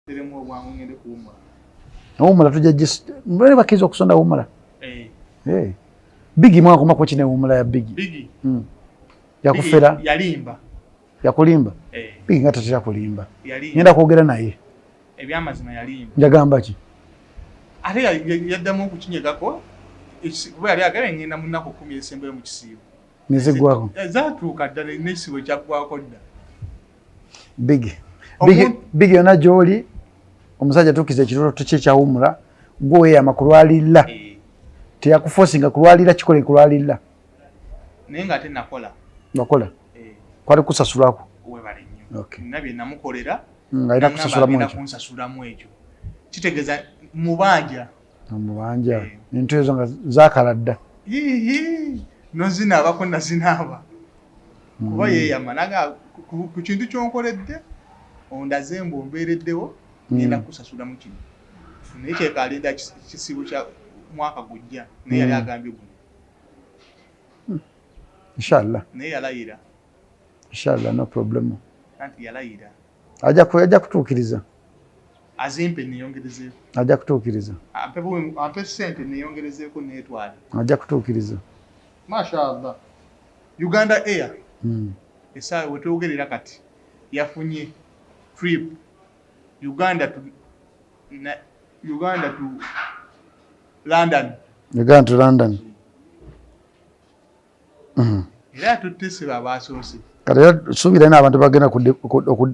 teremo bwangu ngende kuumula. Umula tujja just mbere bakizo okusonda umula. Bigi mwa kuma kwachine umula ya Bigi. Bigi. Yakufera. Yalimba. Yakulimba. Bigi ngata tira kulimba. Yalimba. Ngenda kwogera naye. Ebyamazima yalimba. Njagamba ki? Ate yaddamu okukinyegako kuba yali agala ngenda mu nnaku 10 esembayo mu kisiibo. Nezigwako. Zaatuuka ddala n'essibo kyaggwako dda. Bigi yona gy'oli omusajja tukiza ekirooto kye kyawumula gwe amakulwalira. Teyakufosinga kulwalira kikole kulwalira. Naye nga ate nakola. Wakola? Kwali kusasulako? Webale nnyo. Okay. Nabye namukolera. Ng'alina kusasulamu ekyo. Kunsasulamu ekyo. Kitegeeza mubanja. Mubanja. Into ezo nga zaakala dda. Nozinaabako nazinaaba. Kuba yeeyama naga ku kintu ky'onkoledde ondaze mbombeereddewo ngenda kusasulamu kino. Naye kyekaalinda kisibo kya mwaka gujja naye yali agambye guno. Inshallah. Naye yalayira. Inshallah, no problem. Anti yalayira. Ajja kutuukiriza. Azimpe niyongerezeeko. Ajja kutuukiriza. Ampe ssente niyongerezeeko neetwale. Ajja kutuukiriza. Mashallah. Uganda Air. Esa wetwogerera kati yafunye trip Uganda to London. Uganda to London. Era tutese babasoose. Kati suubira n'abantu bagenda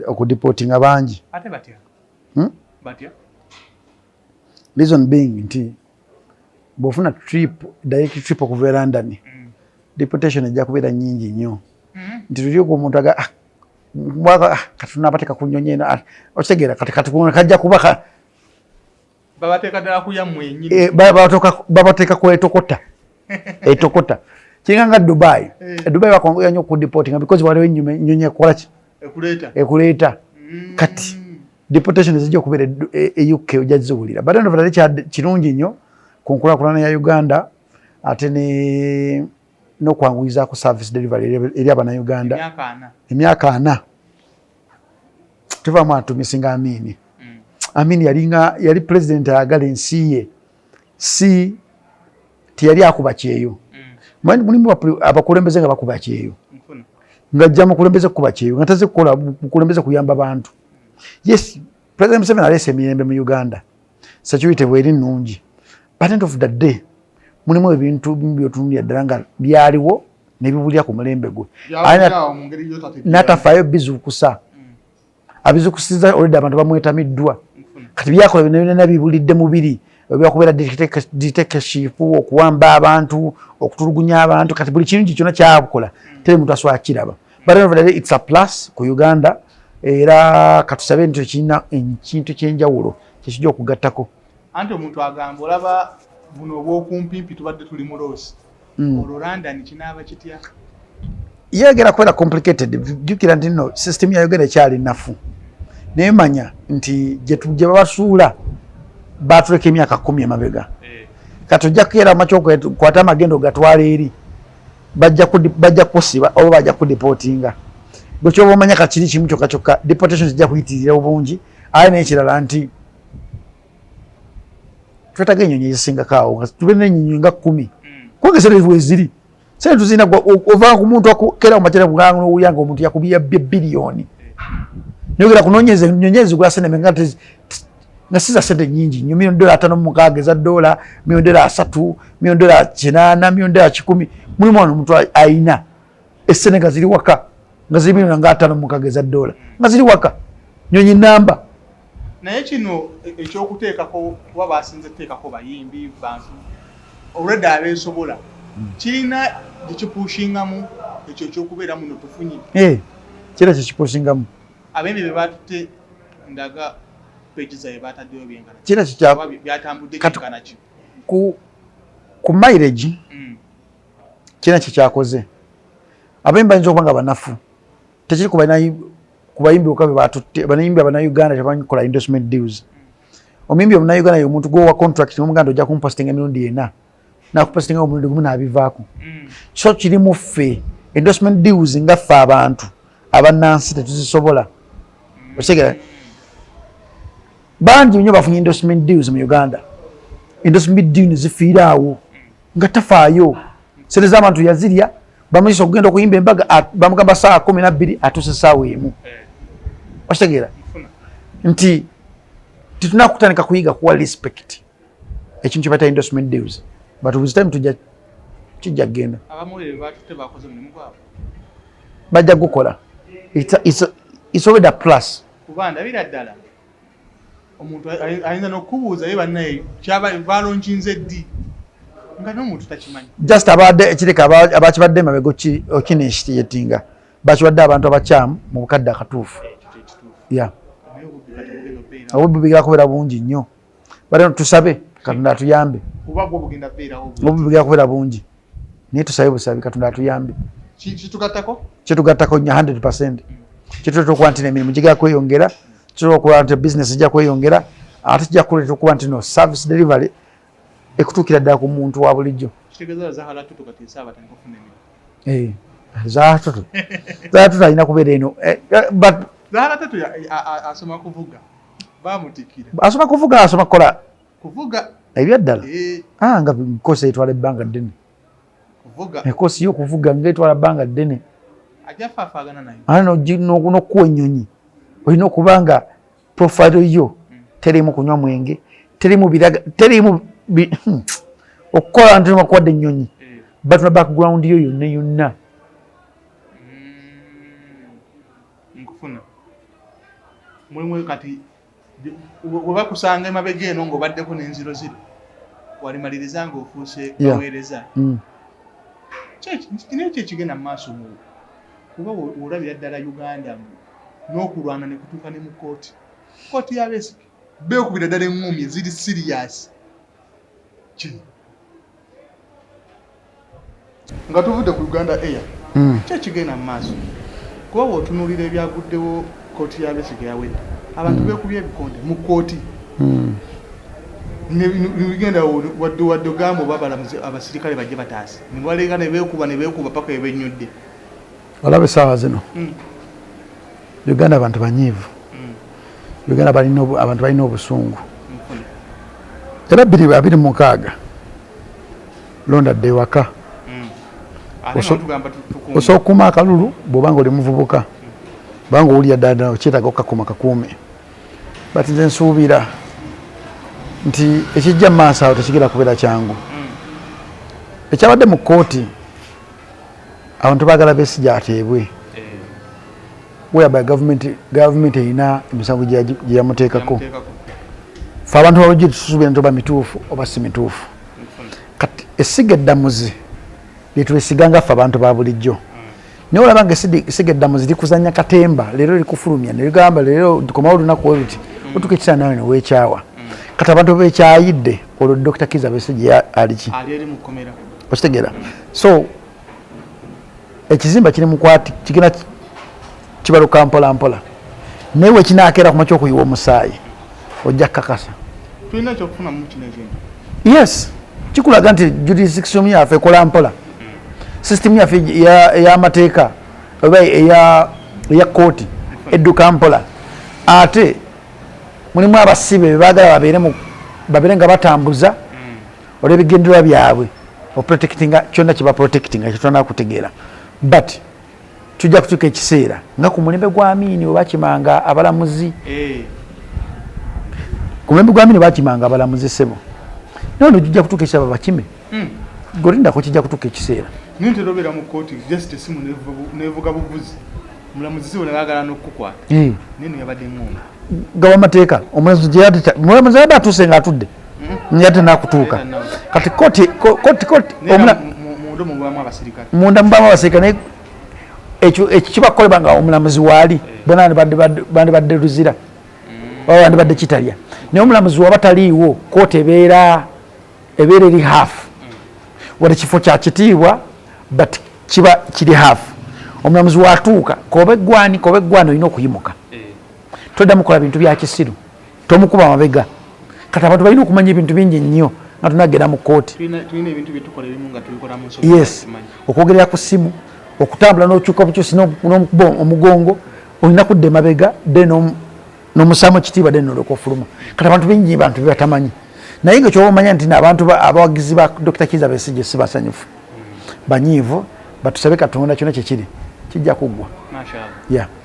okudipotinga bangi. Ate batya? Batya? Reason being nti bw'ofuna direct trip okuva e London, deportation ejja kubeera nnyingi nnyo. Nti tuli ogwo omuntu kati tunaabateeka ku nnyonyi eno okitegeera kati kajja kuba babateeka ddala kuyammwe ennyini. Babateeka ku etokota. Etokota. Kiringa nga Dubai. Dubai bakongoya nnyo okudipotinga because waliwo ennyonyi ekola ki? Ekuleeta. Kati deportation zijja okubeera e UK ojja ziwulira. But eno vatale kirungi nnyo ku nkulaakulana ya Uganda ate n'okwanguyizaako service delivery eri Abannayuganda. Emyaka 4. Tuvaamu atumisinga Amini. Amini yali president ayagala ensi ye. Si tiyali akuba kyeyo. Mulimu abakulembeze nga bakuba kyeyo. Ng'ajja mukulembeze kukuba kyeyo. Nga taze kukola mukulembeze kuyamba bantu. Yes, President Museveni aleese emirembe mu Uganda. Security bweri nnungi. But end of the day, mulimu ebintu byotunuulira ddala nga byaliwo ne bibulira ku mulembe gwe. N'atafaayo bizuukusa. Abizuukusiza olwedde abantu bamwetamiddwa. Kati byakola byonna bibulidde mubiri. Byakubeera dictatorship, okuwamba abantu, okutulugunya abantu. Kati buli kintu kyonna kyabukola. Teri muntu aswala kiraba. But end of the day, it's a plus ku Uganda. Era katusabe nti kirina ekintu ky'enjawulo kyekijja okugattako. Anti omuntu agamba olaba buno obw'okumpimpi tubadde tuli mu loosi. Olwo London kinaaba kitya? Yeegera kubeera complicated. Jjukira nti nno system ya Uganda ekyali nnafu. Naye manya nti gye babasuula baatuleka emyaka 10 emabega. Kati ojja kukeera amaky'okwata amagendo gatwala eri. Bajja kusiba oba bajja kudipotinga. Bwe kyoba omanya kakiri kimu kyokka deportation zijja kuyitirira obungi. Aye n'ekirala nti twetaaga ennyonyi ezisingako awo nga tube n'ennyonyi nga 10. Kwongeza weziri. Sente tuzina ova ku muntu akukera mu matera bwangu n'owuyanga omuntu yakubya biliyoni. Nyogera kunoonyeza ennyonyi ezigula sente nga siza sente nnyingi nnyo $5,600 eza $, $3, $9, $10, mulimu wano omuntu ayina essene nga ziri waka nga ziri $5,600 eza $, nga ziri waka nnyonyi namba. Naye kino ekyokuteekako kuba basinze kuteekako bayimbi bantu olwedde abeesobola kirina gyekipushingamu ekyo ekyokubeera muno tufunye. Kira kyekipushingamu abembi be batutte ndaga peegi zaabwe baataddeyo byengana kira byatambudde kyenkana ki ku mileage. Kira kyekyakoze abembi bayinza okuba nga banafu tekiri ku bayimbi okabe batutte bayimbi Abannayuganda tebankola endorsement deals. Omuyimbi Omunnayuganda y'omuntu gwowa contract n'omuganda ojja kumpostinga emirundi 4 nakupostinga omulundi gumu n'abivaako. So kiri mu ffe endorsement deals nga ffe abantu abannansi tetuzisobola. Otegera bangi nnyo bafunye endorsement deals mu Uganda. Endorsement deals zifiira awo nga tafaayo. Sente z'abantu yazirya bamuyisa okugenda okuyimba embaga bamugamba saa 12 atuuse ssaawa emu. Okitegeera nti tetunakutandika kuyiga kuwa respect ekintu kye bayita endorsement deals but with time kijja kgenda bajja kukola. It's already a plus. Kubanda biraddala omuntu ayinza n'okubuuza ye bannaye kyaba balonkinze ddi nga n'omuntu takimanyi. Just abadde ekireka abakibadde emabega okinishitiyetinga bakibadde abantu abakyamu mu bukadde akatuufu. Obubbi bugenda kubeera bungi nnyo bale tusabe Katonda atuyambe. Obubbi bugenda kubeera bungi naye tusabe busabe Katonda atuyambe. Kitugattako nnyo 100%. Kituleta okuba nti emirimu gigenda kweyongera, kituleta okuba nti business ejja kweyongera, ate kijja kuleta okuba nti no service delivery ekutuukira ddala ku muntu wa bulijjo. Zahara Tutu alina kubeera eno. Zahara Tutu asoma kuvuga bamutikira. Asoma kuvuga asoma kukola kuvuga ebyaddala. Nga kosi etwala ebbanga ddene. Kuvuga kosi yo kuvuga ng'etwala ebbanga ddene. Ajafaafagana naye. N'okuwa ennyonyi olina okuba nga profile yo terimu kunywa mwenge, terimu biraga, terimu okukola nti makuwadde ennyonyi batuna background yo yonna yonna. Nkufuna mulimu kati bwe bakusanga emabega eno ng'obaddeko n'enziroziro walimaliriza ng'ofuuse kaweereza. Nekyo ekigenda mu maaso mu kuba olabira ddala Uganda n'okulwana ne kutuuka ne mu kooti ya Besigye beekubira ddala eŋŋumi eziri serious nga tuvudde ku Uganda Air. Ekigenda mu maaso kuba bw'otunuulira ebyaguddewo kooti ya Besigye yawedde abantu beekubye ebikonde mu kooti nebigenda wadde ogamba oba abalamuzi abasirikale bajje bataase ne balenga ne beekuba paka ebennyudde. Olabe essaawa zino Uganda abantu banyiivu. Uganda abantu balina obusungu. Era 2026 londa dde ewaka osobola okukuuma akalulu bw'obanga oli muvubuka banga owulira ddala okyetaaga okukakuma kakuume. But nze nsuubira nti ekijja mu maaso awo tekigenda kubeera kyangu. Ekyabadde mu kkooti abantu baagala Besigye ateebwe whereby government erina emisango gye yamuteekako. Ffe abantu baluggi tusuubira nti oba mituufu oba si mituufu. Kati essiga eddamuzi lyetwesiganga ffe abantu ba bulijjo naye olaba nga essiga eddamuzi likuzannya katemba leero likufulumya ne ligamba leero komawo olunaku we luti otuuka ekiseera nawe ne weekyawa. Kati abantu beekyayidde olwo Dr. Kizza Besigye aliki okitegeera. So ekizimba kiri mukwati kigenda kibaluka mpola mpola naye wekinaakeera ku makya okuyiwa omusaayi ojja kukakasa. Tulina ekyokufuna mu kino ekintu. Yes, kikulaga nti jurisdiction yaffe ekola mpola. System yaffe ey'amateeka oba eya kooti edduka mpola. Ate mulimu abasibe baagala babeere nga batambuza olw'ebigendererwa byabwe oprotectinga kyonna kye baprotectinga kyetulina kutegeera. But tujja kutuuka ekiseera nga ku mulembe gwa Amini we bakimanga abalamuzi. Ku mulembe gwa Amini bakimanga abalamuzi ssebo. Naye ono tujja kutuuka ekiseera bakime. Golindako kijja kutuuka ekiseera. Naye ntera obeera mu kkooti justice simu nevuga buvuzi omulamuzi si bw'onabaagala n'okukukwata naye no yabadde ng'omba gawa amateeka omulamuzi yabadde atuuse ng'atudde yadde n'akutuuka. Kati kooti munda mubamu abasirikale naye ekyo kibakolebwa nga omulamuzi waali bona bandibadde luzira oba bandibadde kitalya naye omulamuzi waba taliiwo kooti ebeera eri haafu wadde kifo kya kitiibwa but kiba kiri haafu. Omulamuzi watuuka koba eggwani olina okuyimuka toddamu kukola bintu bya kisiru tomukuba amabega. Kati abantu balina okumanya ebintu bingi nnyo nga tunagenda mu kkooti. Yes, okwogerera ku ssimu okutambula n'okyuka bukyusi n'omukuba omugongo olina kudda emabega then n'omusaamu ekitiibwa dde noloka ofuluma kati abantu bingi bantu bebatamanyi naye nga kyobamanya nti abantu abawagizi ba Dr. Kizza Besigye si basanyufu banyiivu batusabe Katonda kyonna kyekiri kijja kuggwa.